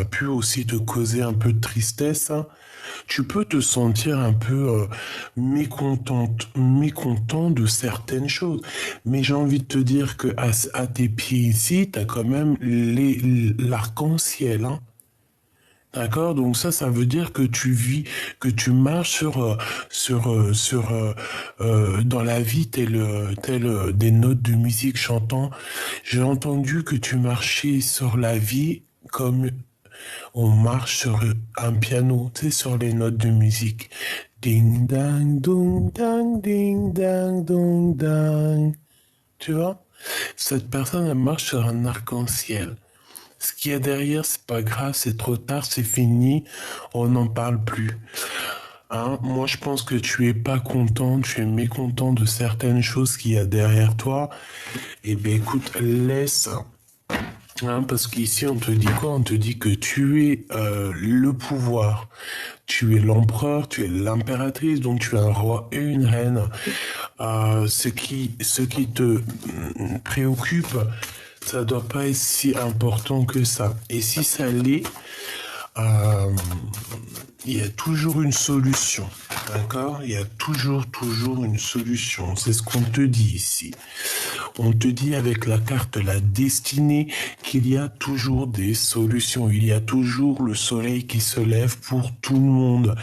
pu aussi te causer un peu de tristesse, hein. Tu peux te sentir un peu mécontent de certaines choses. Mais j'ai envie de te dire que à tes pieds ici, tu as quand même l'arc-en-ciel, hein. D'accord? Donc ça veut dire que tu vis, que tu marches dans la vie tel des notes de musique chantant. J'ai entendu que tu marchais sur la vie comme on marche sur un piano, tu sais, sur les notes de musique. Ding dang dong dang ding dang dong dang. Tu vois? Cette personne, elle marche sur un arc-en-ciel. Ce qu'il y a derrière, c'est pas grave, c'est trop tard, c'est fini, on n'en parle plus. Hein? Moi, je pense que tu es pas content, tu es mécontent de certaines choses qu'il y a derrière toi. Eh bien, écoute, laisse. Hein, parce qu'ici, on te dit quoi? On te dit que tu es le pouvoir. Tu es l'empereur, tu es l'impératrice, donc tu es un roi et une reine. Ce qui te préoccupe, ça doit pas être si important que ça. Et si ça l'est, euh, il y a toujours une solution. D'accord? Il y a toujours une solution. C'est ce qu'on te dit ici. On te dit avec la carte la destinée qu'il y a toujours des solutions. Il y a toujours le soleil qui se lève pour tout le monde.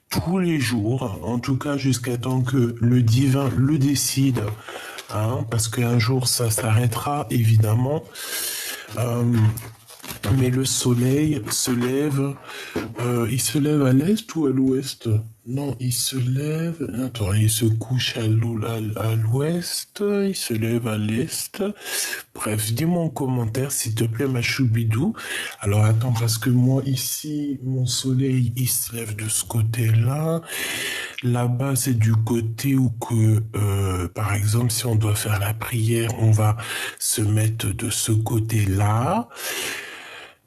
Tous les jours, en tout cas jusqu'à temps que le divin le décide. Hein, parce qu'un jour ça s'arrêtera évidemment. Mais le soleil se lève, il se lève à l'est ou à l'ouest? Non, il se lève, attends, il se couche à l'ouest, il se lève à l'est. Bref, dis-moi en commentaire, s'il te plaît, ma choubidou. Alors attends, parce que moi ici, mon soleil, il se lève de ce côté-là. Là-bas, c'est du côté où que, par exemple, si on doit faire la prière, on va se mettre de ce côté-là.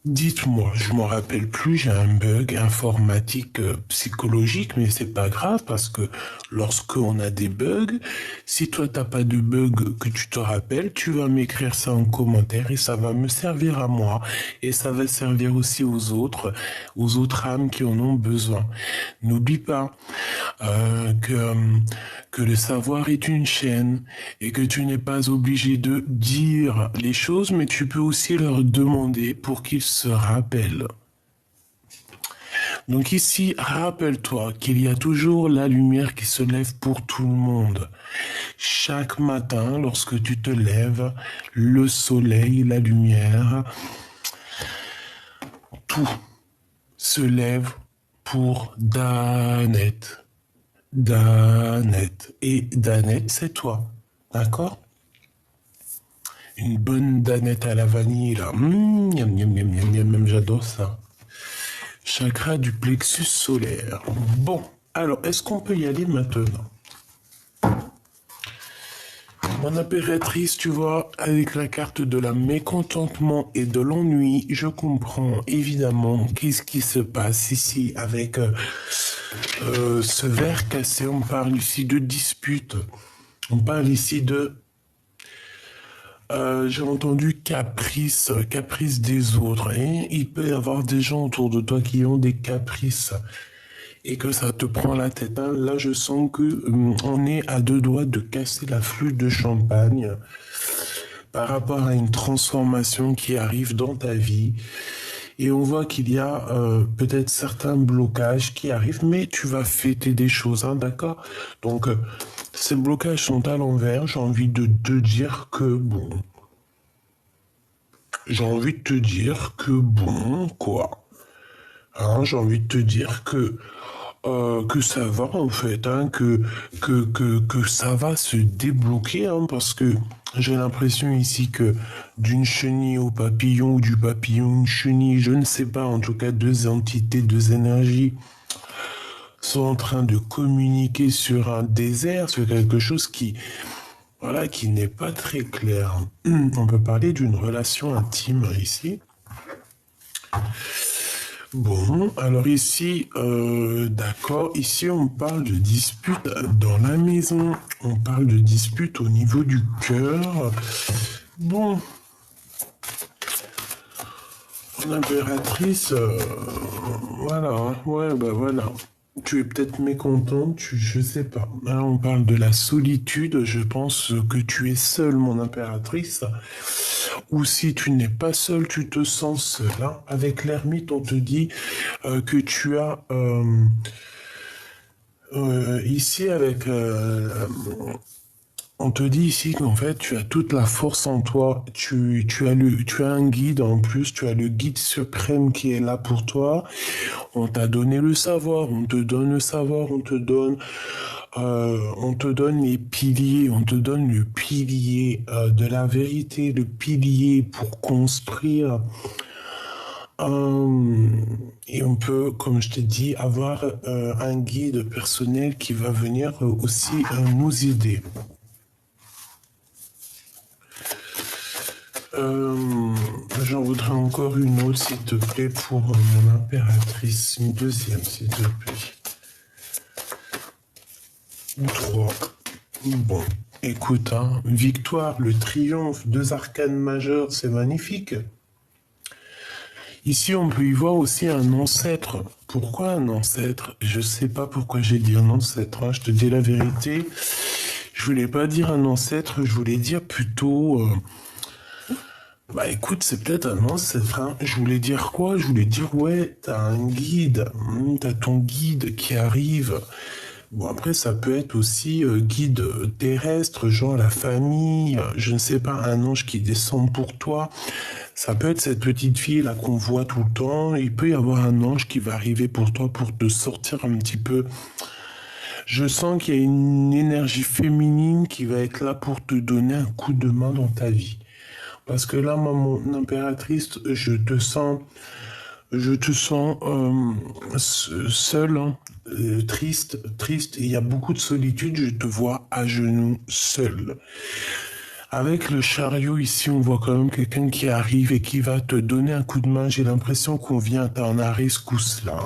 Dites-moi, je m'en rappelle plus, j'ai un bug informatique psychologique, mais c'est pas grave parce que lorsque on a des bugs, si toi t'as pas de bug que tu te rappelles, tu vas m'écrire ça en commentaire et ça va me servir à moi et ça va servir aussi aux autres âmes qui en ont besoin. N'oublie pas que le savoir est une chaîne et que tu n'es pas obligé de dire les choses, mais tu peux aussi leur demander pour qu'ils se rappellent. Donc ici, rappelle-toi qu'il y a toujours la lumière qui se lève pour tout le monde. Chaque matin, lorsque tu te lèves, le soleil, la lumière, tout se lève pour Danette. Danette. Et Danette, c'est toi. D'accord? Une bonne danette à la vanille, là. Miam, miam, miam, miam, miam, miam, j'adore ça. Chakra du plexus solaire. Bon, alors, est-ce qu'on peut y aller maintenant? Mon impératrice, tu vois, avec la carte de la mécontentement et de l'ennui, je comprends évidemment qu'est-ce qui se passe ici avec ce verre cassé. On parle ici de dispute. On parle ici de... j'ai entendu caprice des autres. Hein. Il peut y avoir des gens autour de toi qui ont des caprices et que ça te prend la tête. Hein. Là, je sens que on est à deux doigts de casser la flûte de champagne par rapport à une transformation qui arrive dans ta vie. Et on voit qu'il y a peut-être certains blocages qui arrivent, mais tu vas fêter des choses, hein, d'accord? Donc, ces blocages sont à l'envers. J'ai envie de te dire que, bon... J'ai envie de te dire que, bon, quoi. Hein, j'ai envie de te dire que ça va, en fait, hein, que ça va se débloquer, hein, parce que j'ai l'impression ici que d'une chenille au papillon, ou du papillon à une chenille, je ne sais pas, en tout cas, deux entités, deux énergies sont en train de communiquer sur un désert, sur quelque chose qui, voilà, qui n'est pas très clair. On peut parler d'une relation intime ici. Bon, alors ici, d'accord, ici on parle de dispute dans la maison, on parle de dispute au niveau du cœur. Bon, L'impératrice, voilà, hein. Ouais, bah voilà. Tu es peut-être mécontent, je sais pas. Là, on parle de la solitude. Je pense que tu es seule, mon impératrice. Ou si tu n'es pas seule, tu te sens seule, hein. Avec l'ermite, on te dit que tu as ici avec on te dit ici qu'en fait, tu as toute la force en toi. Tu as un guide en plus. Tu as le guide suprême qui est là pour toi. On t'a donné le savoir. On te donne le savoir. On te donne les piliers. On te donne le pilier de la vérité, le pilier pour construire. Et on peut, comme je t'ai dit, avoir un guide personnel qui va venir aussi nous aider. J'en voudrais encore une autre, s'il te plaît, pour mon impératrice. Une deuxième, s'il te plaît. Ou trois. Bon, écoute, hein, victoire, le triomphe, 2 arcanes majeures, c'est magnifique. Ici, on peut y voir aussi un ancêtre. Pourquoi un ancêtre? Je sais pas pourquoi j'ai dit un ancêtre, hein, je te dis la vérité. Je voulais pas dire un ancêtre, je voulais dire plutôt... Bah écoute, c'est peut-être un ancêtre, hein. Je voulais dire quoi? Je voulais dire, ouais, t'as un guide, t'as ton guide qui arrive. Bon, après, ça peut être aussi guide terrestre, genre la famille, je ne sais pas, un ange qui descend pour toi. Ça peut être cette petite fille là qu'on voit tout le temps. Il peut y avoir un ange qui va arriver pour toi pour te sortir un petit peu. Je sens qu'il y a une énergie féminine qui va être là pour te donner un coup de main dans ta vie. Parce que là, moi, mon impératrice, je te sens seule, hein, triste. Il y a beaucoup de solitude. Je te vois à genoux, seule. Avec le chariot ici, on voit quand même quelqu'un qui arrive et qui va te donner un coup de main. J'ai l'impression qu'on vient à t'en rescousse là.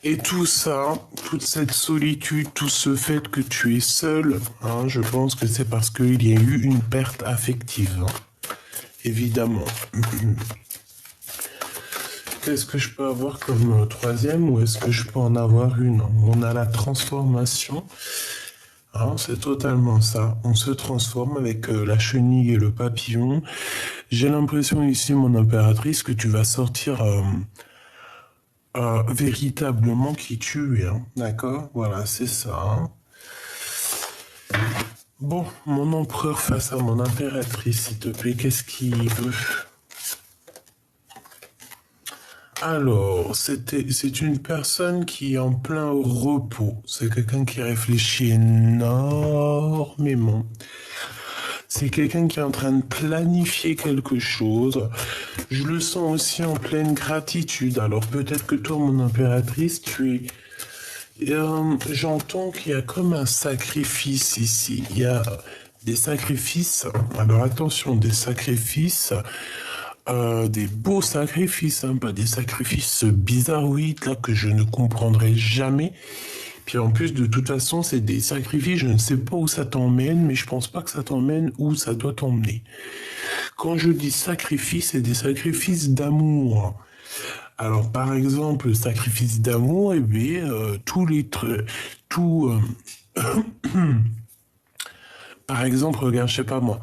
Et tout ça, toute cette solitude, tout ce fait que tu es seul, hein, je pense que c'est parce qu'il y a eu une perte affective. Hein. Évidemment. Qu'est-ce que je peux avoir comme troisième ou est-ce que je peux en avoir une? On a la transformation. Hein, c'est totalement ça. On se transforme avec la chenille et le papillon. J'ai l'impression ici, mon impératrice, que tu vas sortir... véritablement qui tu es, hein. D'accord? Voilà, c'est ça. Hein. Bon, mon empereur face à mon impératrice, s'il te plaît, qu'est-ce qu'il veut? Alors, c'est une personne qui est en plein repos. C'est quelqu'un qui réfléchit énormément. C'est quelqu'un qui est en train de planifier quelque chose. Je le sens aussi en pleine gratitude. Alors peut-être que toi, mon impératrice, tu es... j'entends qu'il y a comme un sacrifice ici. Il y a des sacrifices. Alors attention, des sacrifices... des beaux sacrifices, hein, pas des sacrifices bizarroïdes là que je ne comprendrai jamais. Puis en plus, de toute façon, c'est des sacrifices, je ne sais pas où ça t'emmène, mais je pense pas que ça t'emmène où ça doit t'emmener. Quand je dis sacrifice, c'est des sacrifices d'amour. Alors, par exemple, le sacrifice d'amour, eh bien, tous les trucs, par exemple, regarde, je sais pas moi,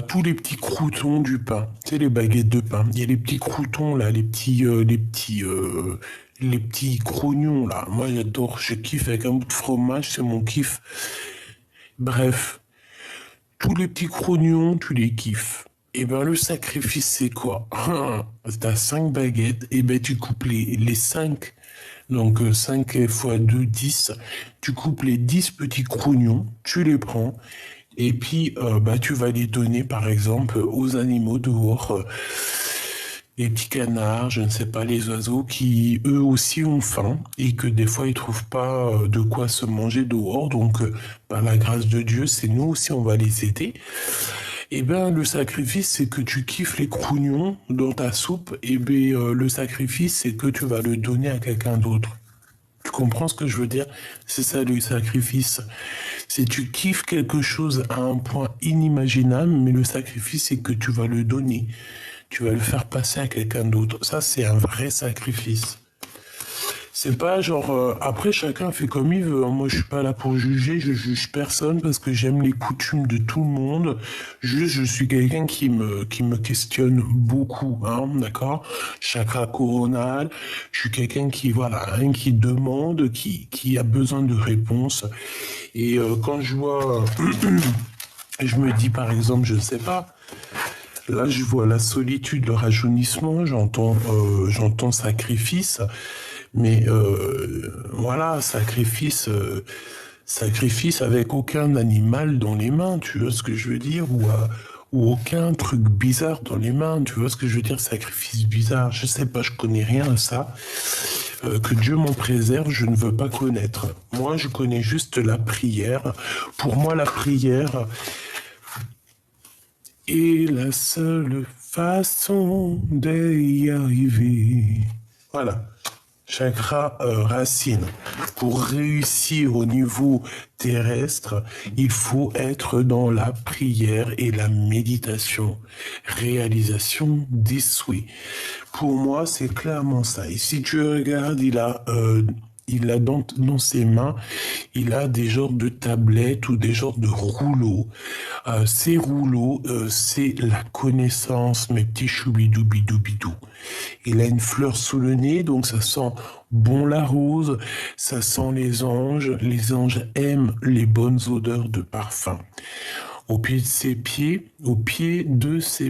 tous les petits croûtons du pain, tu sais, les baguettes de pain. Il y a les petits croûtons là, les petits crognons là. Moi, j'adore, je kiffe avec un bout de fromage, c'est mon kiff. Bref, tous les petits crognons, tu les kiffes. Et ben le sacrifice, c'est quoi? T'as 5 baguettes, et ben tu coupes les 5. Donc 5 fois 2, 10. Tu coupes les 10 petits crognons, tu les prends. Et puis, bah, tu vas les donner, par exemple, aux animaux dehors. Les petits canards, je ne sais pas, les oiseaux qui, eux aussi, ont faim et que des fois, ils trouvent pas de quoi se manger dehors. Donc, par la grâce de Dieu, c'est nous aussi, on va les aider. Et ben, le sacrifice, c'est que tu kiffes les crognons dans ta soupe. Et ben, le sacrifice, c'est que tu vas le donner à quelqu'un d'autre. Tu comprends ce que je veux dire? C'est ça le sacrifice. C'est tu kiffes quelque chose à un point inimaginable, mais le sacrifice, c'est que tu vas le donner. Tu vas le faire passer à quelqu'un d'autre. Ça, c'est un vrai sacrifice. C'est pas genre... après, chacun fait comme il veut, hein. Moi, je suis pas là pour juger. Je juge personne parce que j'aime les coutumes de tout le monde. Juste, je suis quelqu'un qui me questionne beaucoup, hein, d'accord? Chakra coronal. Je suis quelqu'un qui, voilà, hein, qui demande, qui a besoin de réponses. Et quand je vois... je me dis, par exemple, je sais pas... Là, je vois la solitude, le rajeunissement, j'entends sacrifice, mais voilà, sacrifice avec aucun animal dans les mains, tu vois ce que je veux dire, ou aucun truc bizarre dans les mains, tu vois ce que je veux dire, sacrifice bizarre, je sais pas, je connais rien à ça. Que Dieu m'en préserve, je ne veux pas connaître. Moi, je connais juste la prière. Pour moi, la prière, et la seule façon d'y arriver. Voilà. Chakra racine. Pour réussir au niveau terrestre, il faut être dans la prière et la méditation. Réalisation des souhaits. Pour moi, c'est clairement ça. Et si tu regardes, il a dans ses mains, il a des genres de tablettes ou des genres de rouleaux. Ces rouleaux, c'est la connaissance, mes petits choubidoubidou. Il a une fleur sous le nez, donc ça sent bon la rose, ça sent les anges. Les anges aiment les bonnes odeurs de parfum. Au pied de ses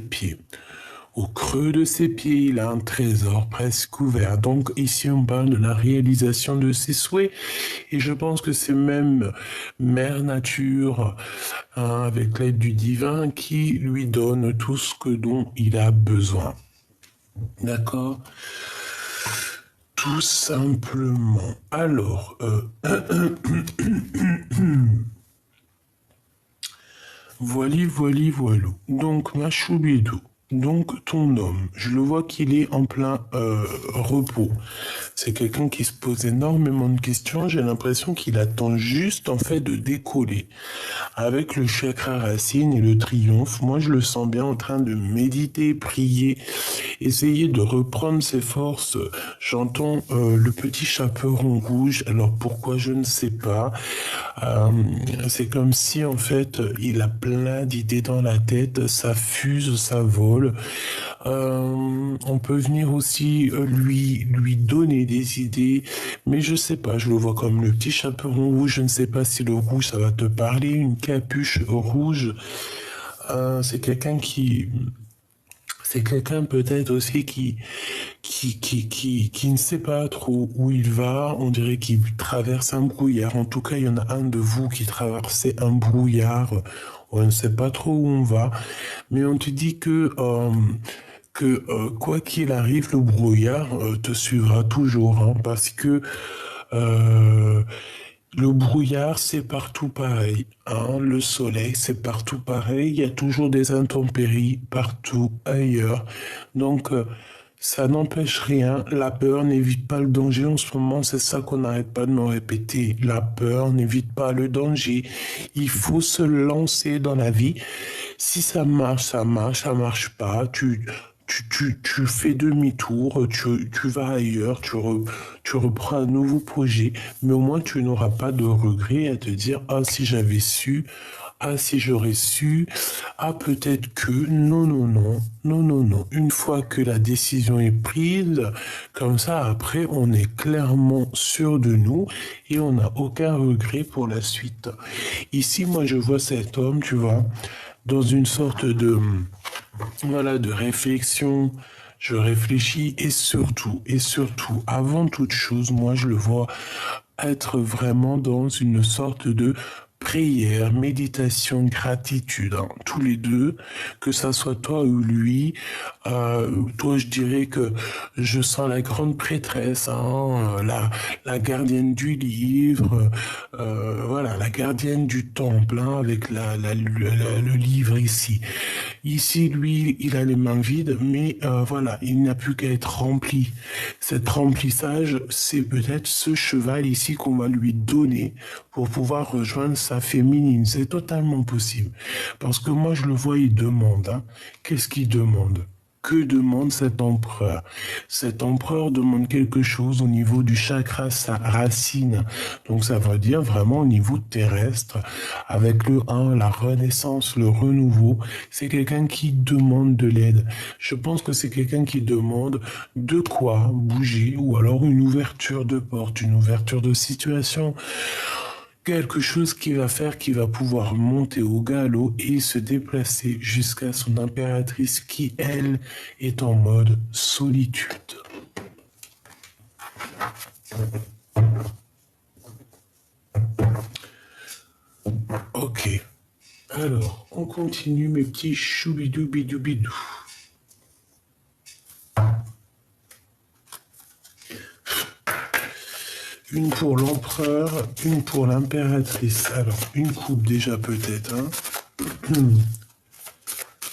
pieds. Au creux de ses pieds, il a un trésor presque ouvert. Donc ici, on parle de la réalisation de ses souhaits. Et je pense que c'est même Mère Nature, hein, avec l'aide du divin, qui lui donne tout ce dont il a besoin. D'accord? Tout simplement. Alors, voilou. Donc, ma choubidou. Donc, ton homme, je le vois qu'il est en plein repos. C'est quelqu'un qui se pose énormément de questions. J'ai l'impression qu'il attend juste, en fait, de décoller. Avec le chakra racine et le triomphe, moi, je le sens bien en train de méditer, prier, essayer de reprendre ses forces. J'entends le petit chaperon rouge. Alors, pourquoi, je ne sais pas. C'est comme si, en fait, il a plein d'idées dans la tête. Ça fuse, ça vole. On peut venir aussi lui donner des idées, mais je sais pas, je le vois comme le petit chaperon rouge. Je ne sais pas si le rouge ça va te parler, une capuche rouge. C'est quelqu'un peut-être aussi qui ne sait pas trop où il va. On dirait qu'il traverse un brouillard. En tout cas, il y en a un de vous qui traversait un brouillard. On ne sait pas trop où on va, mais on te dit que quoi qu'il arrive, le brouillard te suivra toujours, hein, parce que le brouillard, c'est partout pareil, hein. Le soleil, c'est partout pareil. Il y a toujours des intempéries partout ailleurs. Donc, ça n'empêche rien. La peur n'évite pas le danger. En ce moment, c'est ça qu'on n'arrête pas de me répéter. La peur n'évite pas le danger. Il faut se lancer dans la vie. Si ça marche, ça marche. Ça marche pas, tu fais demi-tour, tu vas ailleurs, tu reprends un nouveau projet, mais au moins tu n'auras pas de regrets à te dire, ah, si j'avais su, ah, si j'aurais su, ah, peut-être que, non. Une fois que la décision est prise, comme ça, après, on est clairement sûr de nous et on n'a aucun regret pour la suite. Ici, moi, je vois cet homme, tu vois, dans une sorte de, voilà, de réflexion. Je réfléchis et surtout, avant toute chose, moi, je le vois être vraiment dans une sorte de prière, méditation, gratitude, hein, tous les deux, que ça soit toi ou lui, Toi, je dirais que je sens la grande prêtresse, hein, la gardienne du livre, voilà, la gardienne du temple, hein, avec le livre ici. Ici, lui, il a les mains vides, mais voilà, il n'a plus qu'à être rempli. Cet remplissage, c'est peut-être ce cheval ici qu'on va lui donner pour pouvoir rejoindre sa féminine. C'est totalement possible. Parce que moi, je le vois, il demande. Hein. Qu'est-ce qu'il demande? Que demande cet empereur? Cet empereur demande quelque chose au niveau du chakra sa racine. Donc ça veut dire vraiment au niveau terrestre, avec le 1, la renaissance, le renouveau. C'est quelqu'un qui demande de l'aide. Je pense que c'est quelqu'un qui demande de quoi bouger, ou alors une ouverture de porte, une ouverture de situation. Quelque chose qui va faire qu'il va pouvoir monter au galop et se déplacer jusqu'à son impératrice qui, elle, est en mode solitude. Ok. Alors, on continue mes petits choubidou-bidou-bidou. Une pour l'empereur, une pour l'impératrice. Alors, une coupe déjà peut-être, hein.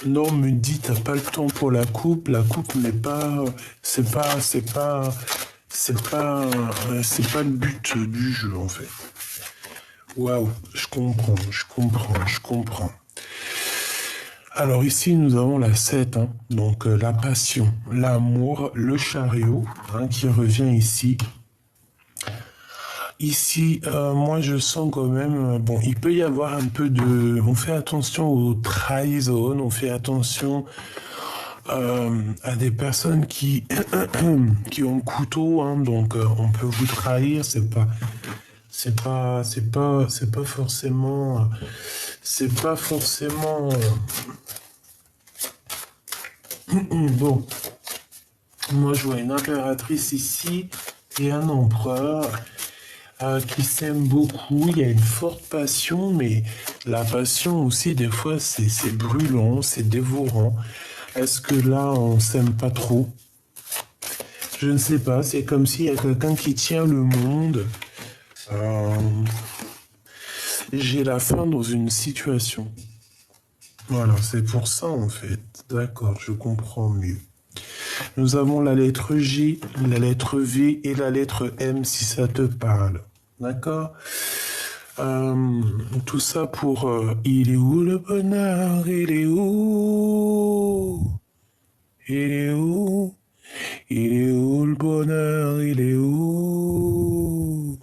Non, me dit, t'as pas le temps pour la coupe. La coupe n'est pas, c'est pas le but du jeu en fait. Waouh, je comprends. Alors ici, nous avons la 7, hein, donc la passion, l'amour, le chariot, hein, qui revient ici. Ici, moi, je sens quand même, bon, il peut y avoir un peu de... On fait attention aux trahisons, on fait attention à des personnes qui, qui ont le couteau, hein, donc on peut vous trahir, c'est pas forcément... Bon, moi je vois une impératrice ici et un empereur qui s'aiment beaucoup. Il y a une forte passion, mais la passion aussi, des fois, c'est brûlant, c'est dévorant. Est-ce que là, on s'aime pas trop? Je ne sais pas, c'est comme s'il y a quelqu'un qui tient le monde. J'ai la fin dans une situation. Voilà, c'est pour ça en fait. D'accord, je comprends mieux. Nous avons la lettre J, la lettre V et la lettre M si ça te parle. D'accord? Tout ça pour il est où le bonheur? Il est où? Il est où? Il est où le bonheur? Il est où?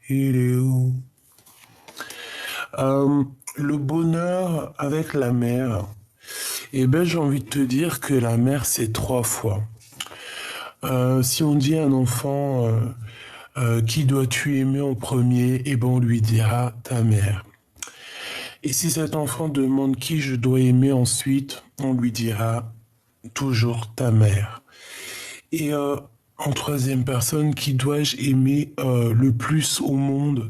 Il est où? Le bonheur avec la mère. Eh ben, j'ai envie de te dire que la mère, c'est 3 fois. Si on dit à un enfant qui dois-tu aimer en premier, eh ben, on lui dira ta mère. Et si cet enfant demande qui je dois aimer ensuite, on lui dira toujours ta mère. Et en troisième personne, qui dois-je aimer le plus au monde?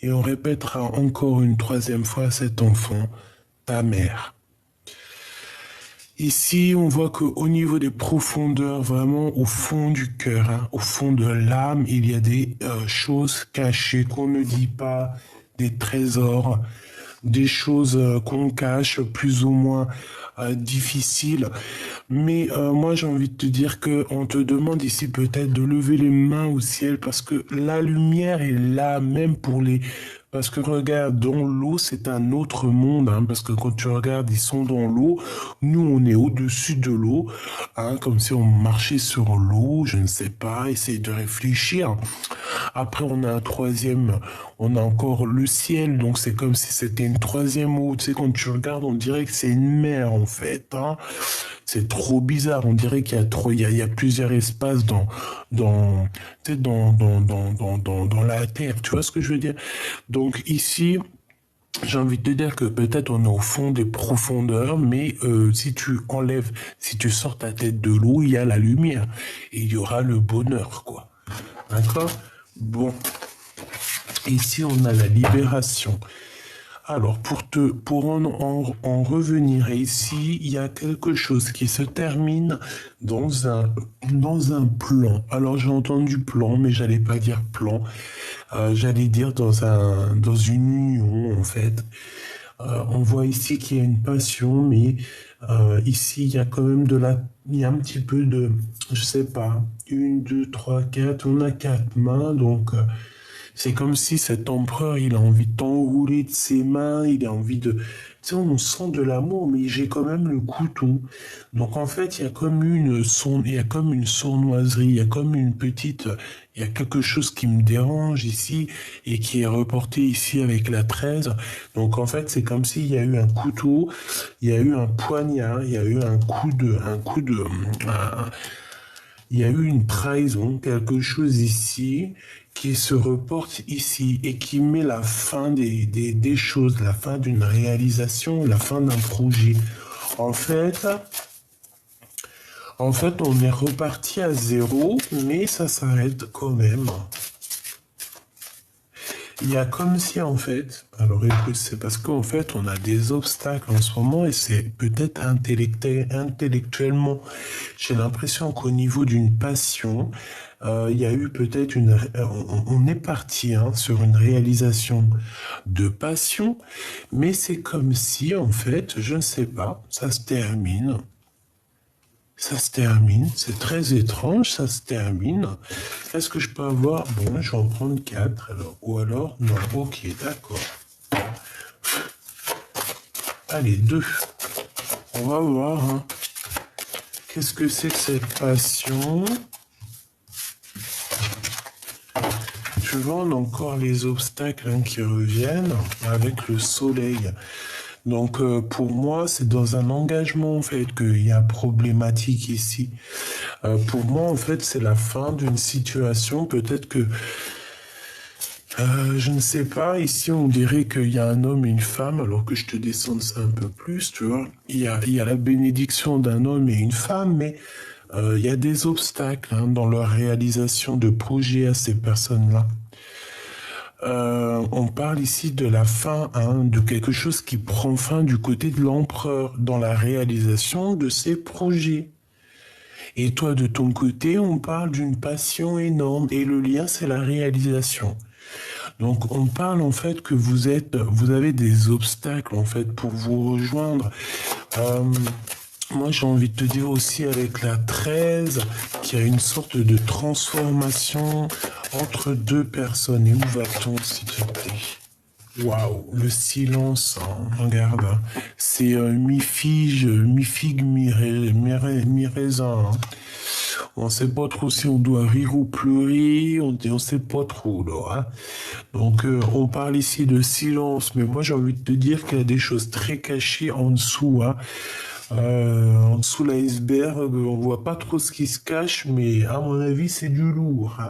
Et on répétera encore une troisième fois à cet enfant, ta mère. Ici, on voit qu'au niveau des profondeurs, vraiment au fond du cœur, hein, au fond de l'âme, il y a des choses cachées qu'on ne dit pas, des trésors, des choses qu'on cache plus ou moins difficiles. Mais moi, j'ai envie de te dire que on te demande ici peut-être de lever les mains au ciel parce que la lumière est là même pour les... Parce que regarde, dans l'eau, c'est un autre monde, hein, parce que quand tu regardes, ils sont dans l'eau. Nous, on est au-dessus de l'eau, hein, comme si on marchait sur l'eau, je ne sais pas, essaye de réfléchir. Après, on a un troisième, on a encore le ciel, donc c'est comme si c'était une troisième eau. Tu sais, quand tu regardes, on dirait que c'est une mer, en fait, hein. C'est trop bizarre. On dirait qu'il y a trop, il y a plusieurs espaces tu sais, dans la Terre. Tu vois ce que je veux dire? Donc ici, j'ai envie de te dire que peut-être on est au fond des profondeurs, mais si tu sors ta tête de l'eau, il y a la lumière et il y aura le bonheur, quoi. D'accord? Bon. Ici, on a la libération. Alors, pour en revenir ici, il y a quelque chose qui se termine dans un plan. Alors, j'ai entendu plan, mais j'allais pas dire plan. J'allais dire dans une union, en fait. On voit ici qu'il y a une passion, mais ici, il y a quand même il y a un petit peu de, je sais pas, une, deux, trois, quatre, on a quatre mains, donc c'est comme si cet empereur, il a envie de t'enrouler de ses mains, il a envie de... Tu sais, on sent de l'amour, mais j'ai quand même le couteau. Donc en fait, il y a comme une sournoiserie, il y a comme une petite... Il y a quelque chose qui me dérange ici et qui est reporté ici avec la 13. Donc en fait, c'est comme s'il y a eu un couteau, il y a eu un poignard, il y a eu il y a eu une trahison, quelque chose ici qui se reporte ici et qui met la fin des choses, la fin d'une réalisation, la fin d'un projet. En fait, on est reparti à zéro, mais ça s'arrête quand même. Il y a comme si en fait, alors écoute, c'est parce qu'en fait on a des obstacles en ce moment et c'est peut-être intellectuellement. J'ai l'impression qu'au niveau d'une passion, il y a eu peut-être on est parti sur une réalisation de passion, mais c'est comme si en fait, je ne sais pas, ça se termine. Ça se termine, c'est très étrange, ça se termine. Est-ce que je peux avoir... Bon, je vais en prendre 4, alors. Ou alors, non, ok, d'accord. Allez, 2. On va voir, hein. Qu'est-ce que c'est que cette passion? Je vois encore les obstacles qui reviennent avec le soleil. Donc pour moi, c'est dans un engagement en fait qu'il y a problématique ici. Pour moi, en fait, c'est la fin d'une situation. Peut-être que je ne sais pas. Ici, on dirait qu'il y a un homme et une femme, alors que je te descende ça un peu plus, tu vois. Il y a la bénédiction d'un homme et une femme, mais il y a des obstacles dans leur réalisation de projets à ces personnes-là. On parle ici de la fin, de quelque chose qui prend fin du côté de l'empereur dans la réalisation de ses projets. Et toi, de ton côté, on parle d'une passion énorme et le lien, c'est la réalisation. Donc, on parle en fait que vous avez des obstacles en fait pour vous rejoindre. Moi, j'ai envie de te dire aussi avec la 13 qu'il y a une sorte de transformation entre deux personnes. Et où va-t-on, s'il te plaît? Waouh, le silence, regarde, c'est mi-figue, mi-raisin. On sait pas trop si on doit rire ou pleurer, on sait pas trop, là. Donc, on parle ici de silence, mais moi, j'ai envie de te dire qu'il y a des choses très cachées en dessous, en dessous l'iceberg, on voit pas trop ce qui se cache, mais à mon avis, c'est du lourd.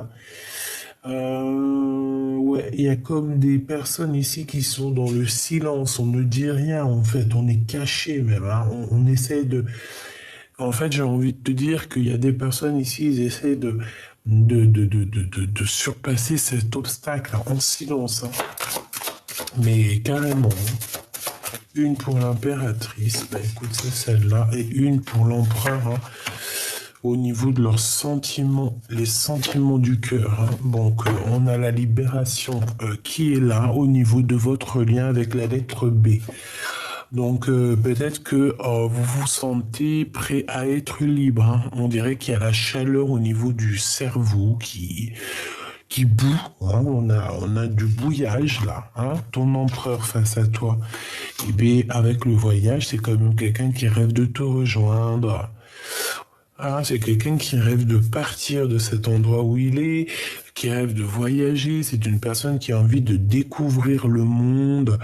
Ouais, il y a comme des personnes ici qui sont dans le silence, on ne dit rien en fait, on est caché même, on essaie de... En fait, j'ai envie de te dire qu'il y a des personnes ici, ils essaient de surpasser cet obstacle en silence, mais carrément. Une pour l'impératrice, bah écoute, c'est celle-là, et une pour l'empereur, au niveau de leurs sentiments, les sentiments du cœur. Donc, on a la libération qui est là au niveau de votre lien avec la lettre B. Donc, peut-être que vous vous sentez prêt à être libre. On dirait qu'il y a la chaleur au niveau du cerveau qui bout, on a du bouillage là, ton empereur face à toi. Et bien, avec le voyage, c'est quand même quelqu'un qui rêve de te rejoindre. C'est quelqu'un qui rêve de partir de cet endroit où il est, qui rêve de voyager. C'est une personne qui a envie de découvrir le monde.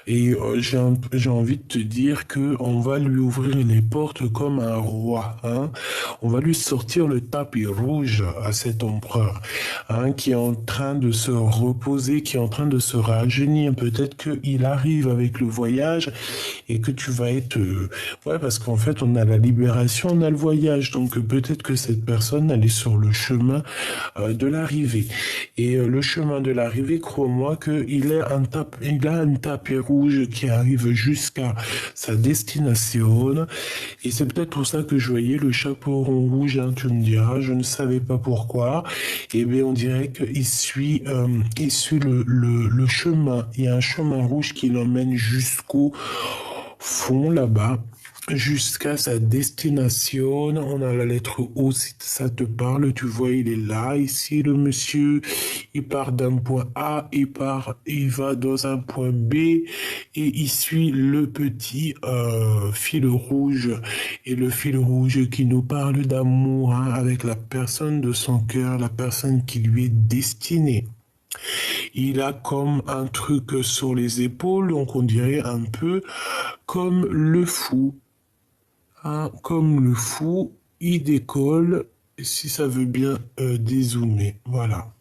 Et j'ai envie de te dire que on va lui ouvrir les portes comme un roi. On va lui sortir le tapis rouge à cet empereur, qui est en train de se reposer, qui est en train de se rajeunir. Peut-être qu'il arrive avec le voyage et que tu vas être... Ouais, parce qu'en fait, on a la libération, on a le voyage. Donc peut-être que cette personne, elle est sur le chemin de l'arrivée. l'arrivée. Et le chemin de l'arrivée, crois-moi qu'il il a un tapis rouge qui arrive jusqu'à sa destination. Et c'est peut-être pour ça que je voyais le chapeau rond rouge, hein, tu me diras, je ne savais pas pourquoi. Eh bien, on dirait il suit le chemin. Il y a un chemin rouge qui l'emmène jusqu'au fond là-bas, jusqu'à sa destination. On a la lettre O si ça te parle. Tu vois, il est là. Ici, le monsieur, il part d'un point A, il va dans un point B et il suit le petit fil rouge. Et le fil rouge qui nous parle d'amour, hein, avec la personne de son cœur, la personne qui lui est destinée. Il a comme un truc sur les épaules, donc on dirait un peu comme le fou. Hein, comme le fou, il décolle, si ça veut bien dézoomer. Voilà.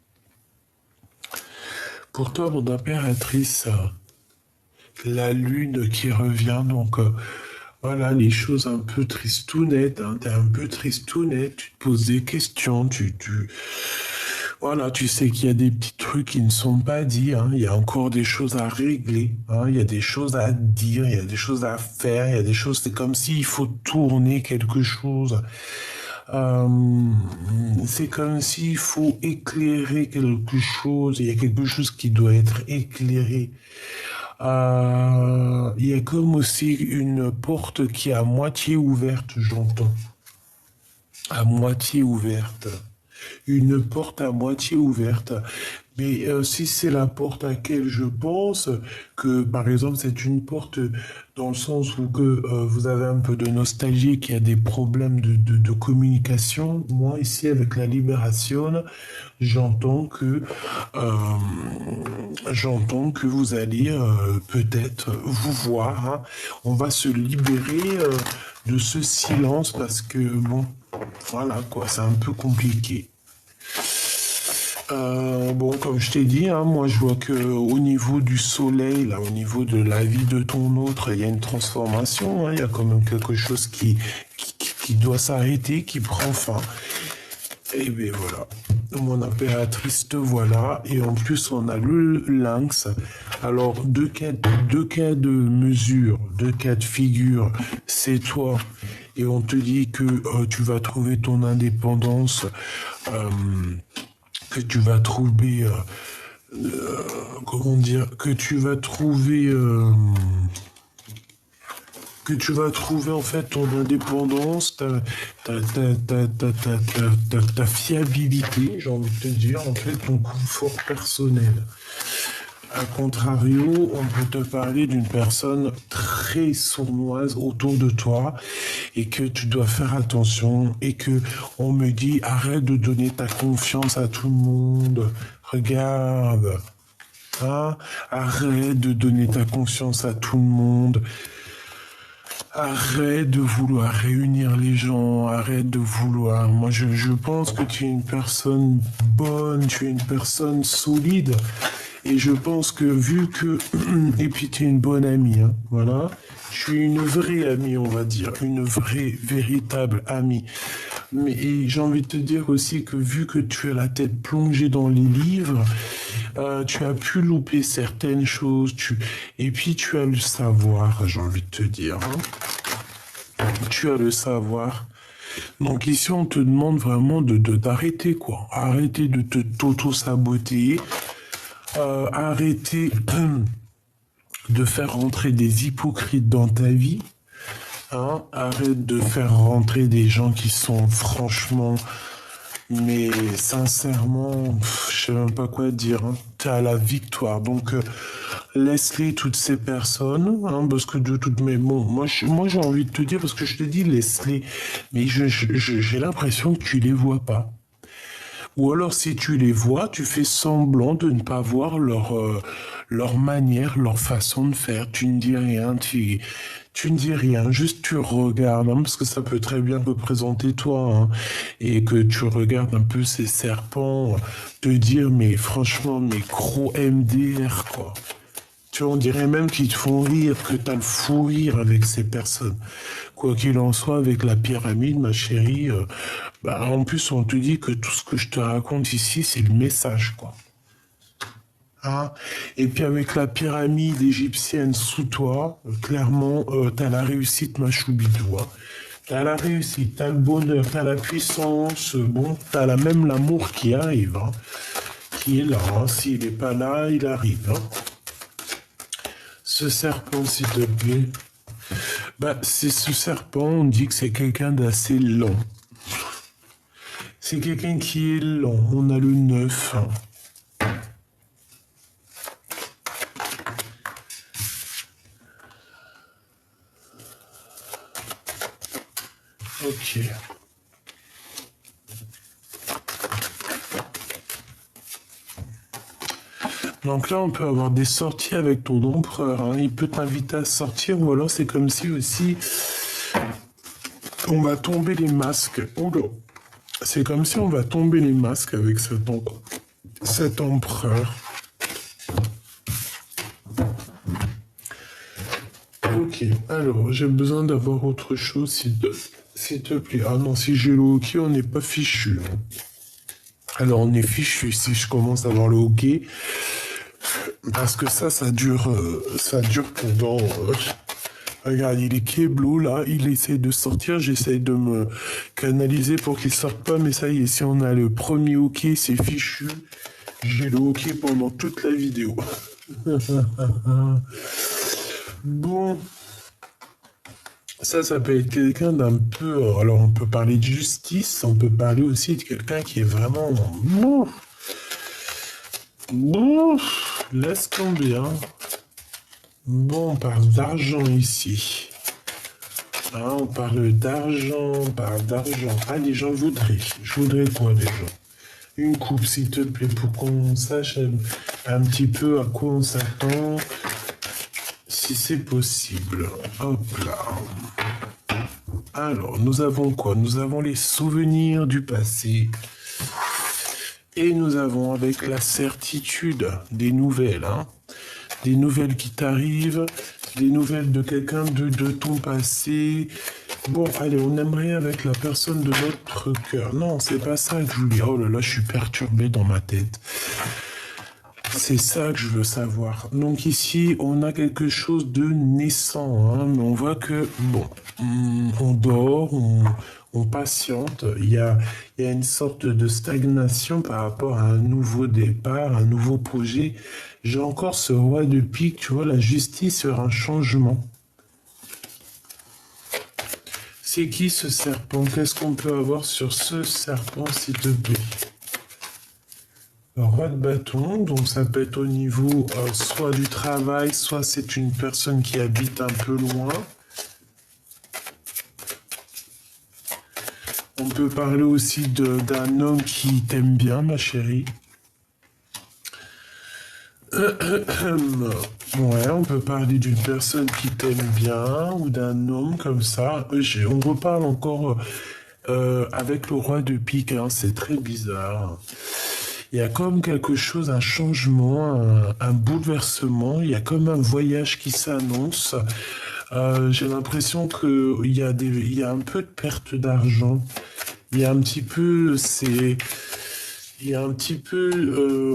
Pour toi, mon impératrice, la lune qui revient, donc voilà, les choses un peu tristounettes, hein, t'es un peu tristounette, tu te poses des questions, voilà, tu sais qu'il y a des petits trucs qui ne sont pas dits, hein. Il y a encore des choses à régler, hein. Il y a des choses à dire, il y a des choses à faire, il y a des choses, c'est comme s'il faut tourner quelque chose. C'est comme s'il faut éclairer quelque chose, il y a quelque chose qui doit être éclairé. Il y a comme aussi une porte qui est à moitié ouverte, j'entends. À moitié ouverte. Une porte à moitié ouverte. Mais si c'est la porte à laquelle je pense, que par exemple c'est une porte dans le sens où que vous avez un peu de nostalgie, qu'il y a des problèmes de communication, moi ici avec la libération, j'entends que vous allez peut-être vous voir. Hein. On va se libérer de ce silence parce que bon, voilà quoi, c'est un peu compliqué. Bon, comme je t'ai dit, hein, moi je vois que au niveau du soleil, là, au niveau de la vie de ton autre, il y a une transformation, hein, il y a quand même quelque chose qui doit s'arrêter, qui prend fin. Et bien voilà, mon impératrice te voilà, et en plus on a le lynx. Alors deux cas de mesure, deux cas de figure, c'est toi, et on te dit que tu vas trouver ton indépendance. Que tu vas trouver, comment dire, que tu vas trouver en fait ton indépendance, ta fiabilité, j'ai envie de te dire, en fait ton confort personnel. A contrario, on peut te parler d'une personne très sournoise autour de toi et que tu dois faire attention et que on me dit arrête de donner ta confiance à tout le monde. Regarde, hein, arrête de donner ta confiance à tout le monde. Arrête de vouloir réunir les gens, arrête de vouloir. Moi, je pense que tu es une personne bonne, tu es une personne solide. Et je pense que vu que... Et puis tu es une bonne amie, hein, voilà. Je suis une vraie amie, on va dire. Une vraie, véritable amie. Mais j'ai envie de te dire aussi que vu que tu as la tête plongée dans les livres, tu as pu louper certaines choses. Et puis tu as le savoir, j'ai envie de te dire. Hein. Tu as le savoir. Donc ici, on te demande vraiment d'arrêter, quoi. Arrêter de t'auto-saboter. Arrêter de faire rentrer des hypocrites dans ta vie. Hein, arrête de faire rentrer des gens qui sont franchement, mais sincèrement, je sais même pas quoi dire. Hein. T'es à la victoire. Donc, laisse-les toutes ces personnes, hein, parce que de toutes mes... Bon, moi j'ai envie de te dire, parce que je te dis laisse-les, mais j'ai l'impression que tu les vois pas. Ou alors, si tu les vois, tu fais semblant de ne pas voir leur manière, leur façon de faire. Tu ne dis rien, tu ne dis rien, juste tu regardes, hein, parce que ça peut très bien représenter toi, hein, et que tu regardes un peu ces serpents, te dire, mais franchement, mais gros MDR, quoi. Tu vois, on dirait même qu'ils te font rire, que tu as le fou rire avec ces personnes. Quoi qu'il en soit, avec la pyramide, ma chérie, bah, en plus, on te dit que tout ce que je te raconte ici, c'est le message, quoi. Hein. Et puis avec la pyramide égyptienne sous toi, clairement, t'as la réussite, ma choubidou. Hein. T'as la réussite, t'as le bonheur, t'as la puissance, bon, t'as la, même l'amour qui arrive, hein, qui est là. Hein. S'il n'est pas là, il arrive. Hein. Ce serpent, s'il te plaît. Bah, c'est ce serpent, on dit que c'est quelqu'un d'assez lent. C'est quelqu'un qui est lent. On a le 9. Hein. Ok. Donc là, on peut avoir des sorties avec ton empereur. Hein. Il peut t'inviter à sortir ou alors c'est comme si aussi on va tomber les masques. Oh là. C'est comme si on va tomber les masques avec cet empereur. Ok, alors j'ai besoin d'avoir autre chose s'il te plaît. Ah non, si j'ai le hockey, on n'est pas fichu. Hein. Alors on est fichu si je commence à avoir le hockey. Parce que ça dure pendant... regarde, il est Keblo, là, il essaie de sortir, j'essaie de me canaliser pour qu'il sorte pas, mais ça y est, si on a le premier hockey, c'est fichu. J'ai le hockey pendant toute la vidéo. Bon, ça peut être quelqu'un d'un peu... alors, on peut parler de justice, on peut parler aussi de quelqu'un qui est vraiment... Bon, laisse tomber, hein. Bon, on parle d'argent ici. Hein, on parle d'argent, on parle d'argent. Allez, j'en voudrais. Je voudrais quoi, déjà? Une coupe, s'il te plaît, pour qu'on sache un petit peu à quoi on s'attend, si c'est possible. Hop là. Alors, nous avons quoi? Nous avons les souvenirs du passé. Et nous avons avec la certitude des nouvelles, hein. Des nouvelles qui t'arrivent, des nouvelles de quelqu'un de ton passé. Bon, allez, on aimerait avec la personne de notre cœur. Non, c'est pas ça que je voulais. Oh là là, je suis perturbé dans ma tête. C'est ça que je veux savoir. Donc ici, on a quelque chose de naissant, hein, mais on voit que, bon, on dort, on patiente. Il y a une sorte de stagnation par rapport à un nouveau départ, un nouveau projet. J'ai encore ce roi de pique, tu vois, la justice sur un changement. C'est qui ce serpent? Qu'est-ce qu'on peut avoir sur ce serpent, s'il te plaît? Le roi de bâton, donc ça peut être au niveau soit du travail, soit c'est une personne qui habite un peu loin. On peut parler aussi d'un homme qui t'aime bien, ma chérie. Ouais, on peut parler d'une personne qui t'aime bien ou d'un homme comme ça. On reparle encore avec le roi de pique, hein, c'est très bizarre. Il y a comme quelque chose, un changement, un bouleversement. Il y a comme un voyage qui s'annonce. J'ai l'impression qu'il y a un peu de perte d'argent. Il y a un petit peu,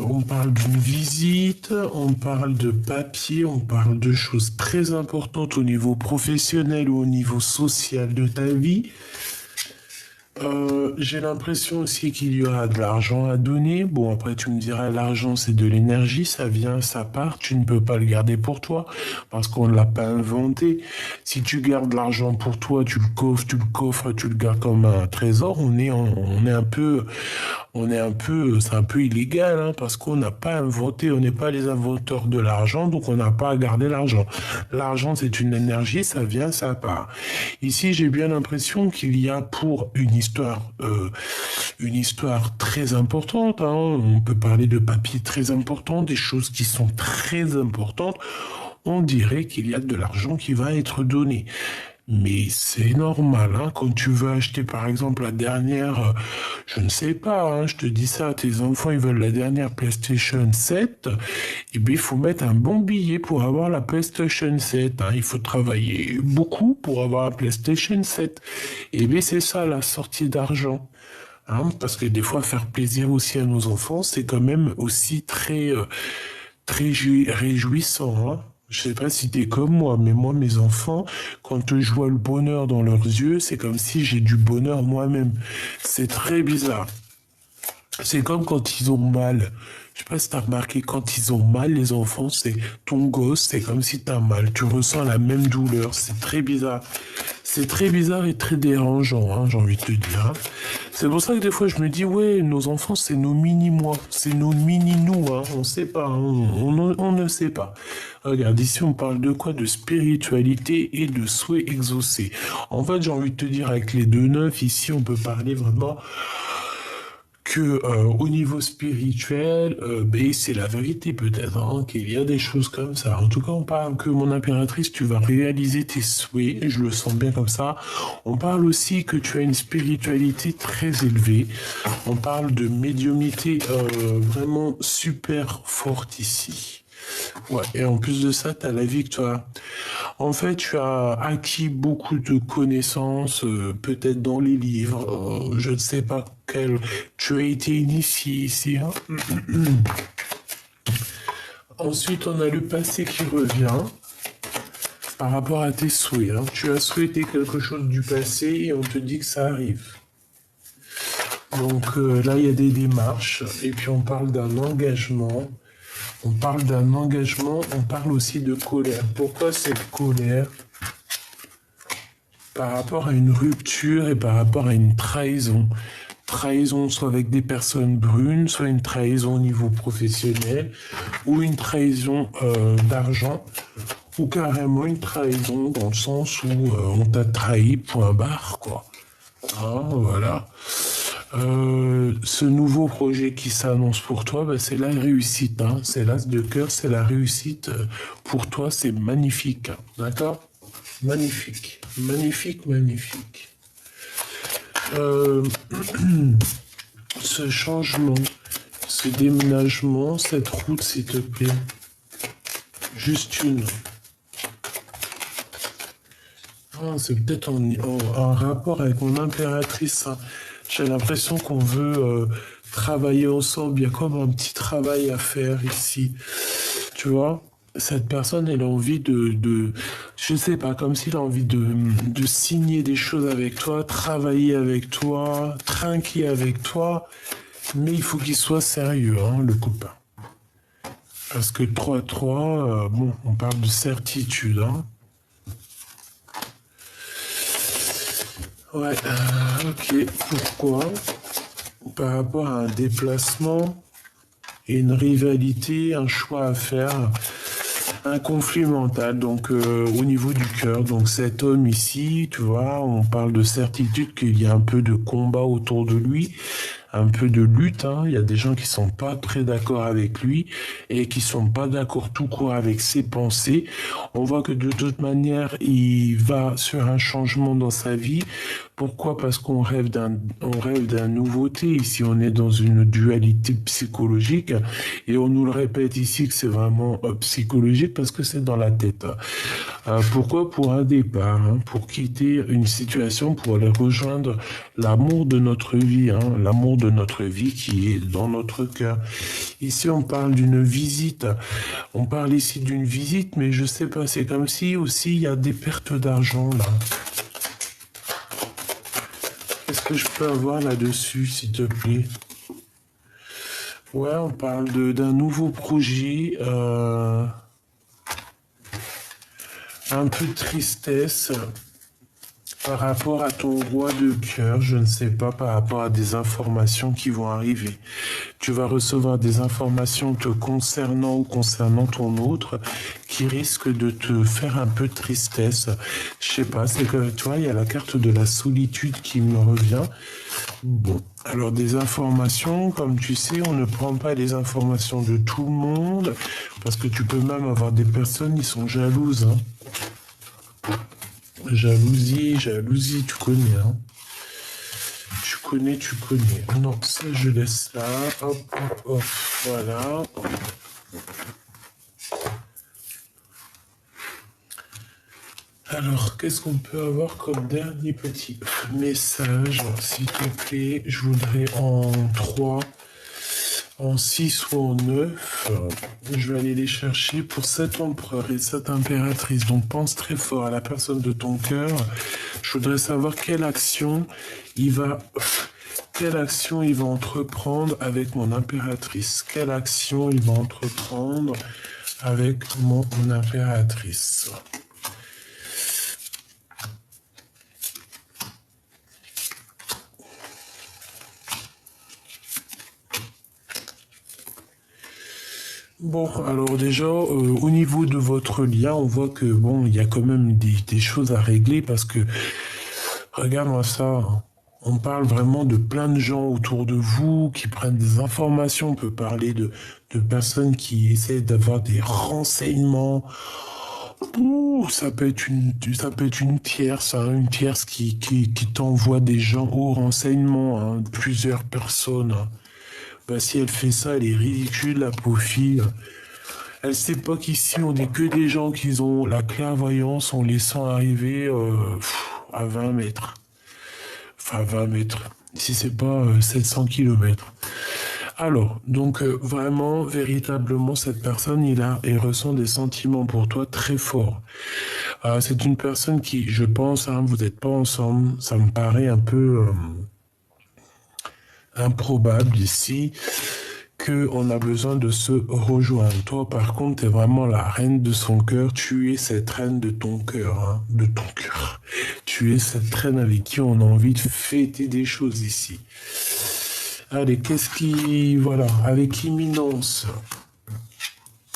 on parle d'une visite, on parle de papier, on parle de choses très importantes au niveau professionnel ou au niveau social de ta vie. J'ai l'impression aussi qu'il y aura de l'argent à donner. Bon, après, tu me diras, l'argent, c'est de l'énergie, ça vient, ça part. Tu ne peux pas le garder pour toi parce qu'on ne l'a pas inventé. Si tu gardes l'argent pour toi, tu le coffres, tu le gardes comme un trésor, c'est un peu illégal, hein, parce qu'on n'a pas inventé, on n'est pas les inventeurs de l'argent, donc on n'a pas à garder l'argent. L'argent, c'est une énergie, ça vient, ça part. Ici, j'ai bien l'impression qu'il y a pour une histoire très importante, hein. On peut parler de papier très important, des choses qui sont très importantes. On dirait qu'il y a de l'argent qui va être donné. Mais c'est normal, hein, quand tu veux acheter par exemple la dernière, je ne sais pas, hein, je te dis ça, tes enfants ils veulent la dernière PlayStation 7, et bien il faut mettre un bon billet pour avoir la PlayStation 7, hein. Il faut travailler beaucoup pour avoir la PlayStation 7. Et bien c'est ça la sortie d'argent. Hein, parce que des fois faire plaisir aussi à nos enfants, c'est quand même aussi très réjouissant, hein. Je sais pas si t'es comme moi, mais moi, mes enfants, quand je vois le bonheur dans leurs yeux, c'est comme si j'ai du bonheur moi-même. C'est très bizarre. C'est comme quand ils ont mal. Je sais pas si t'as remarqué, quand ils ont mal, les enfants, c'est ton gosse, c'est comme si t'as mal. Tu ressens la même douleur. C'est très bizarre. C'est très bizarre et très dérangeant, hein, j'ai envie de te dire, hein. C'est pour ça que des fois je me dis, ouais, nos enfants, c'est nos mini-moi, c'est nos mini-nous, hein. On sait pas, hein, on ne sait pas. Regarde, ici on parle de quoi? De spiritualité et de souhait exaucé. En fait, j'ai envie de te dire, avec les deux neufs, ici on peut parler vraiment que au niveau spirituel, ben, c'est la vérité peut-être, hein, qu'il y a des choses comme ça. En tout cas, on parle que mon impératrice, tu vas réaliser tes souhaits, je le sens bien comme ça. On parle aussi que tu as une spiritualité très élevée. On parle de médiumnité vraiment super forte ici. Ouais, et en plus de ça, tu as la victoire. En fait, tu as acquis beaucoup de connaissances, peut-être dans les livres, je ne sais pas quel. Tu as été initié ici, hein. Ensuite, on a le passé qui revient par rapport à tes souhaits, hein. Tu as souhaité quelque chose du passé et on te dit que ça arrive. Donc là, il y a des démarches et puis on parle d'un engagement. On parle d'un engagement, on parle aussi de colère. Pourquoi cette colère? Par rapport à une rupture et par rapport à une trahison. Trahison soit avec des personnes brunes, soit une trahison au niveau professionnel, ou une trahison d'argent, ou carrément une trahison dans le sens où on t'a trahi, point barre, quoi. Hein, voilà. Ce nouveau projet qui s'annonce pour toi, ben, c'est la réussite, hein. C'est l'as de cœur, c'est la réussite. Pour toi, c'est magnifique, hein. D'accord? Magnifique, magnifique, magnifique. Ce changement, ce déménagement, cette route, s'il te plaît. Juste une. Ah, c'est peut-être en rapport avec mon impératrice, hein. J'ai l'impression qu'on veut travailler ensemble. Il y a comme un petit travail à faire ici. Tu vois? Cette personne, elle a envie je sais pas, comme s'il a envie de signer des choses avec toi, travailler avec toi, trinquer avec toi, mais il faut qu'il soit sérieux, hein, le copain. Parce que 3-3, bon, on parle de certitude, hein. Ouais, ok, pourquoi? Par rapport à un déplacement et une rivalité, un choix à faire, un conflit mental, donc au niveau du cœur. Donc cet homme ici, tu vois, on parle de certitude qu'il y a un peu de combat autour de lui, un peu de lutte, hein. Il y a des gens qui sont pas très d'accord avec lui et qui sont pas d'accord tout court avec ses pensées. On voit que de toute manière, il va sur un changement dans sa vie. Pourquoi? Parce on rêve d'un nouveauté. Ici, on est dans une dualité psychologique et on nous le répète ici que c'est vraiment psychologique parce que c'est dans la tête. Pourquoi? Pour un départ, hein, pour quitter une situation, pour aller rejoindre l'amour de notre vie, hein, l'amour de notre vie qui est dans notre cœur. Ici, on parle d'une visite. On parle ici d'une visite, mais je sais pas, c'est comme si aussi il y a des pertes d'argent là. Qu'est-ce que je peux avoir là-dessus, s'il te plaît? Ouais, on parle d'un nouveau projet, un peu de tristesse par rapport à ton roi de cœur, je ne sais pas, par rapport à des informations qui vont arriver. Tu vas recevoir des informations te concernant ou concernant ton autre qui risquent de te faire un peu de tristesse. Je sais pas, c'est que, tu vois, il y a la carte de la solitude qui me revient. Bon, alors des informations, comme tu sais, on ne prend pas les informations de tout le monde, parce que tu peux même avoir des personnes qui sont jalouses, hein. Jalousie, jalousie, tu connais, hein. Tu connais, tu connais. Non, ça, je laisse là. Hop, hop, hop. Voilà. Alors, qu'est-ce qu'on peut avoir comme dernier petit message, s'il te plaît? Je voudrais en 3, en 6 ou en 9. Je vais aller les chercher pour cet empereur et cette impératrice. Donc, pense très fort à la personne de ton cœur. Je voudrais savoir quelle action il va entreprendre avec mon impératrice. Quelle action il va entreprendre avec mon impératrice. Bon, alors déjà, au niveau de votre lien, on voit que, bon, il y a quand même des choses à régler parce que, regarde-moi ça, hein. On parle vraiment de plein de gens autour de vous qui prennent des informations. On peut parler de personnes qui essaient d'avoir des renseignements. Ouh, ça peut être une tierce, hein, une tierce qui t'envoie des gens au renseignement, hein, plusieurs personnes, hein. Bah, si elle fait ça, elle est ridicule, la pauvre fille. Elle sait pas qu'ici, on n'est que des gens qui ont la clairvoyance en laissant arriver à 20 mètres. Enfin, 20 mètres. Si c'est pas 700 kilomètres. Alors, donc vraiment, véritablement, cette personne, elle ressent des sentiments pour toi très forts. C'est une personne qui, je pense, hein, vous n'êtes pas ensemble, ça me paraît un peu improbable ici qu'on a besoin de se rejoindre. Toi, par contre, tu es vraiment la reine de son cœur. Tu es cette reine de ton cœur, hein, de ton cœur. Tu es cette reine avec qui on a envie de fêter des choses ici. Allez, voilà, avec imminence.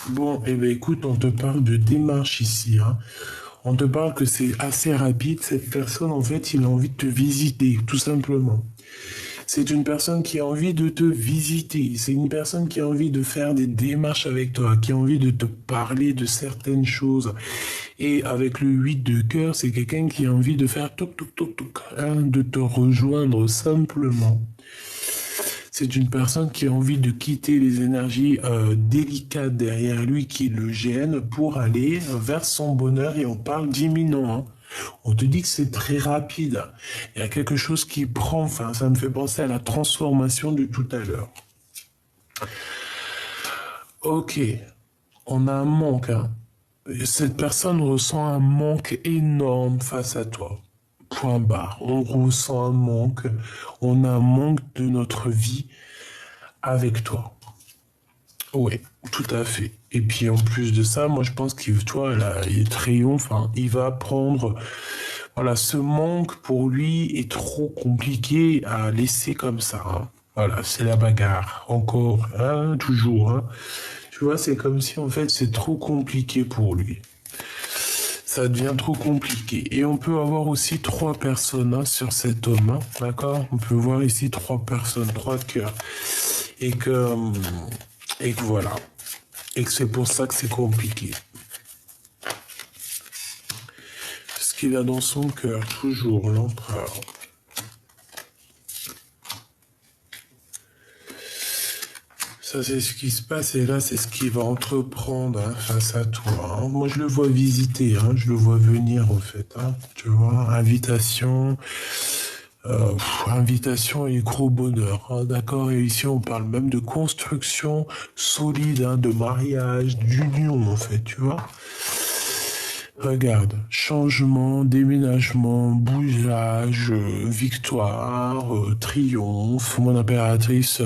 Bon, eh bien, écoute, on te parle de démarche ici, hein. On te parle que c'est assez rapide. Cette personne, en fait, il a envie de te visiter, tout simplement. C'est une personne qui a envie de te visiter. C'est une personne qui a envie de faire des démarches avec toi, qui a envie de te parler de certaines choses. Et avec le 8 de cœur, c'est quelqu'un qui a envie de faire toc toc toc toc, hein, de te rejoindre simplement. C'est une personne qui a envie de quitter les énergies délicates derrière lui qui le gênent pour aller vers son bonheur. Et on parle d'imminent, hein. On te dit que c'est très rapide. Il y a quelque chose qui prend, enfin, ça me fait penser à la transformation de tout à l'heure. Ok, on a un manque, hein. Cette personne ressent un manque énorme face à toi. Point barre. On ressent un manque. On a un manque de notre vie avec toi. Oui, tout à fait. Et puis en plus de ça, moi je pense qu'il, toi, là, il triomphe, hein. Il va prendre, voilà, ce manque pour lui est trop compliqué à laisser comme ça, hein. Voilà, c'est la bagarre, encore, hein, toujours, hein. Tu vois, c'est comme si en fait c'est trop compliqué pour lui. Ça devient trop compliqué. Et on peut avoir aussi 3 personnes, hein, sur cet homme, hein, d'accord? On peut voir ici 3 personnes, 3 cœurs. Et que voilà. Et que c'est pour ça que c'est compliqué. Ce qu'il a dans son cœur, toujours l'empereur. Ça, c'est ce qui se passe et là, c'est ce qu'il va entreprendre, hein, face à toi, hein. Moi, je le vois visiter, hein, je le vois venir, en fait, hein. Tu vois, invitation, invitation et gros bonheur, hein, d'accord? Et ici, on parle même de construction solide, hein, de mariage, d'union, en fait, tu vois? Regarde, changement, déménagement, bougeage, victoire, triomphe, mon impératrice.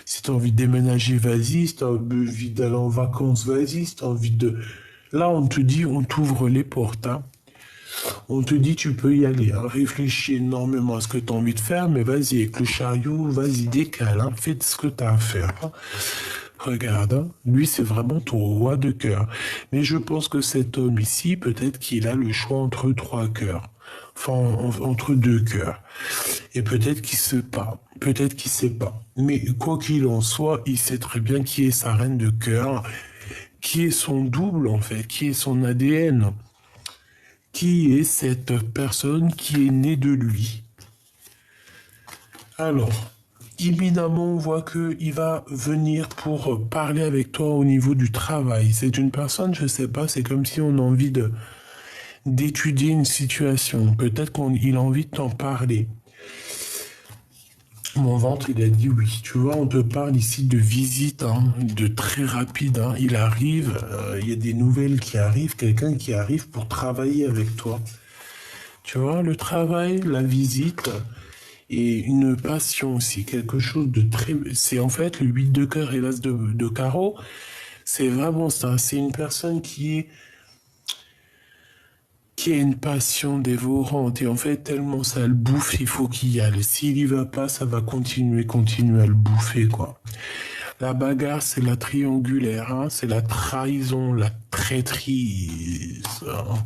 Si t'as envie de déménager, vas-y. Si t'as envie d'aller en vacances, vas-y. Si t'as envie de... Là, on te dit, on t'ouvre les portes, hein. On te dit, tu peux y aller, hein. Réfléchis énormément à ce que t'as envie de faire, mais vas-y, avec le chariot, vas-y, décale, hein. Fais ce que t'as à faire, hein. Regarde, hein, lui c'est vraiment ton roi de cœur. Mais je pense que cet homme ici, peut-être qu'il a le choix entre 3 cœurs. Enfin, entre 2 cœurs. Et peut-être qu'il sait pas. Peut-être qu'il sait pas. Mais quoi qu'il en soit, il sait très bien qui est sa reine de cœur, qui est son double en fait, qui est son ADN, qui est cette personne qui est née de lui. Alors, évidemment, on voit qu'il va venir pour parler avec toi au niveau du travail. C'est une personne, je sais pas, c'est comme si on a envie d'étudier une situation. Peut-être qu'il a envie de t'en parler. Mon ventre, il a dit oui. Tu vois, on te parle ici de visite, hein, de très rapide. Hein. Il arrive, il y a des nouvelles qui arrivent, quelqu'un qui arrive pour travailler avec toi. Tu vois, le travail, la visite et une passion aussi, quelque chose de très... C'est en fait le 8 de cœur et l'as de carreau. C'est vraiment ça. C'est une personne qui a une passion dévorante. Et en fait, tellement ça le bouffe, il faut qu'il y aille. S'il y va pas, ça va continuer à le bouffer, quoi. La bagarre, c'est la triangulaire, hein. C'est la trahison, la traîtrise. Hein.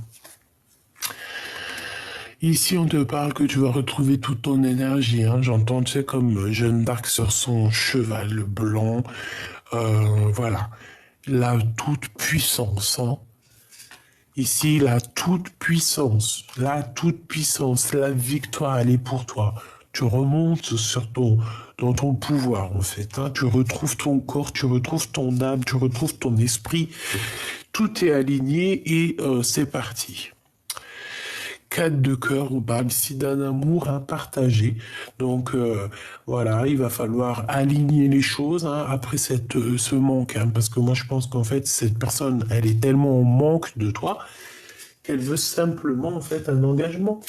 Ici, on te parle que tu vas retrouver toute ton énergie. Hein. J'entends, tu sais, comme Jeanne d'Arc sur son cheval blanc. Voilà. La toute-puissance. Hein. Ici, la toute-puissance. La toute-puissance. La victoire, elle est pour toi. Tu remontes dans ton pouvoir, en fait. Hein. Tu retrouves ton corps, tu retrouves ton âme, tu retrouves ton esprit. Tout est aligné et c'est parti. 4 de cœur, on parle ici d'un amour à partager. Donc voilà, il va falloir aligner les choses hein, après ce manque. Hein, parce que moi je pense qu'en fait cette personne, elle est tellement en manque de toi qu'elle veut simplement en fait un engagement.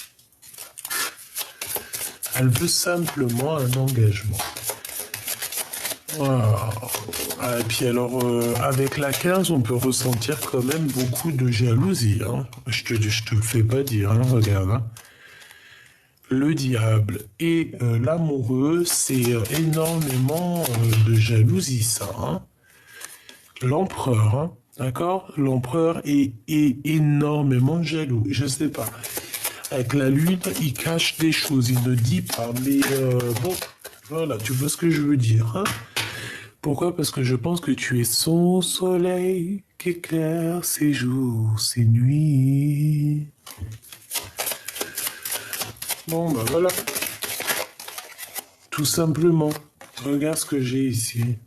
Elle veut simplement un engagement. Voilà. Et puis alors, avec la 15, on peut ressentir quand même beaucoup de jalousie. Hein. Je te le fais pas dire, hein, regarde. Hein. Le diable et l'amoureux, c'est énormément de jalousie, ça. Hein. L'empereur, hein, d'accord? L'empereur est énormément jaloux. Je sais pas. Avec la lune, il cache des choses, il ne dit pas. Mais bon, voilà, tu vois ce que je veux dire, hein? Pourquoi? Parce que je pense que tu es son soleil qui éclaire ses jours, ses nuits. Bon, bah voilà. Tout simplement. Regarde ce que j'ai ici.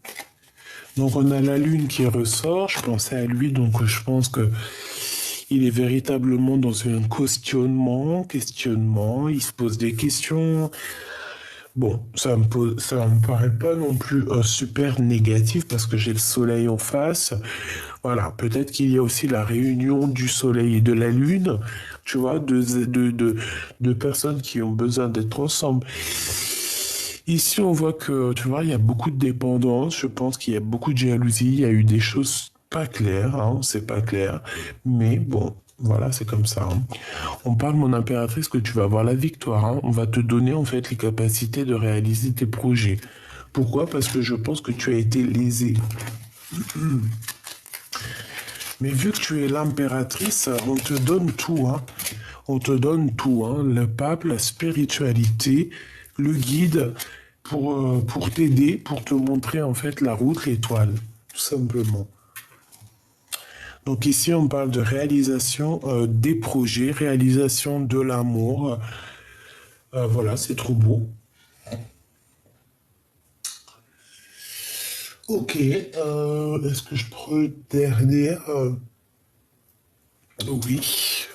Donc on a la lune qui ressort. Je pensais à lui, donc je pense que il est véritablement dans un questionnement. Il se pose des questions. Bon, ça me paraît pas non plus super négatif parce que j'ai le soleil en face. Voilà, peut-être qu'il y a aussi la réunion du soleil et de la lune, tu vois, de personnes qui ont besoin d'être ensemble. Ici, on voit que, tu vois, il y a beaucoup de dépendance. Je pense qu'il y a beaucoup de jalousie. Il y a eu des choses pas claires, hein, c'est pas clair. Mais bon, voilà, c'est comme ça. Hein. On parle, mon impératrice, que tu vas avoir la victoire. Hein. On va te donner, en fait, les capacités de réaliser tes projets. Pourquoi? Parce que je pense que tu as été lésé. Mais vu que tu es l'impératrice, on te donne tout. Hein. On te donne tout. Hein. Le pape, la spiritualité, le guide pour t'aider, pour te montrer, en fait, la route, l'étoile. Tout simplement. Donc ici, on parle de réalisation des projets, réalisation de l'amour. Voilà, c'est trop beau. Ok, est-ce que je prends une dernière Oui.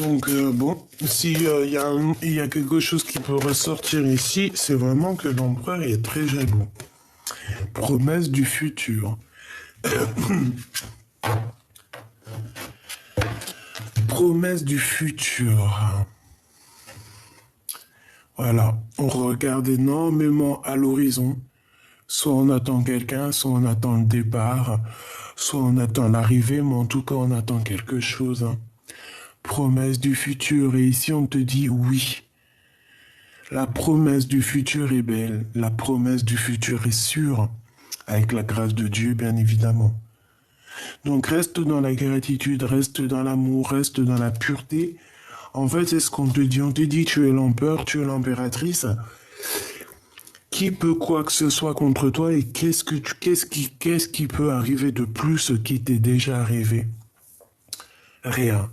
Donc bon, s'il y a quelque chose qui peut ressortir ici, c'est vraiment que l'empereur est très jaloux. Promesse du futur. Promesse du futur. Voilà, on regarde énormément à l'horizon. Soit on attend quelqu'un, soit on attend le départ, soit on attend l'arrivée, mais en tout cas on attend quelque chose. Hein. Promesse du futur, et ici on te dit oui. La promesse du futur est belle, la promesse du futur est sûre, avec la grâce de Dieu bien évidemment. Donc reste dans la gratitude, reste dans l'amour, reste dans la pureté. En fait, c'est ce qu'on te dit. On te dit tu es l'empereur, tu es l'impératrice, Qui peut quoi que ce soit contre toi et qu'est-ce qui peut arriver de plus qui t'est déjà arrivé? Rien.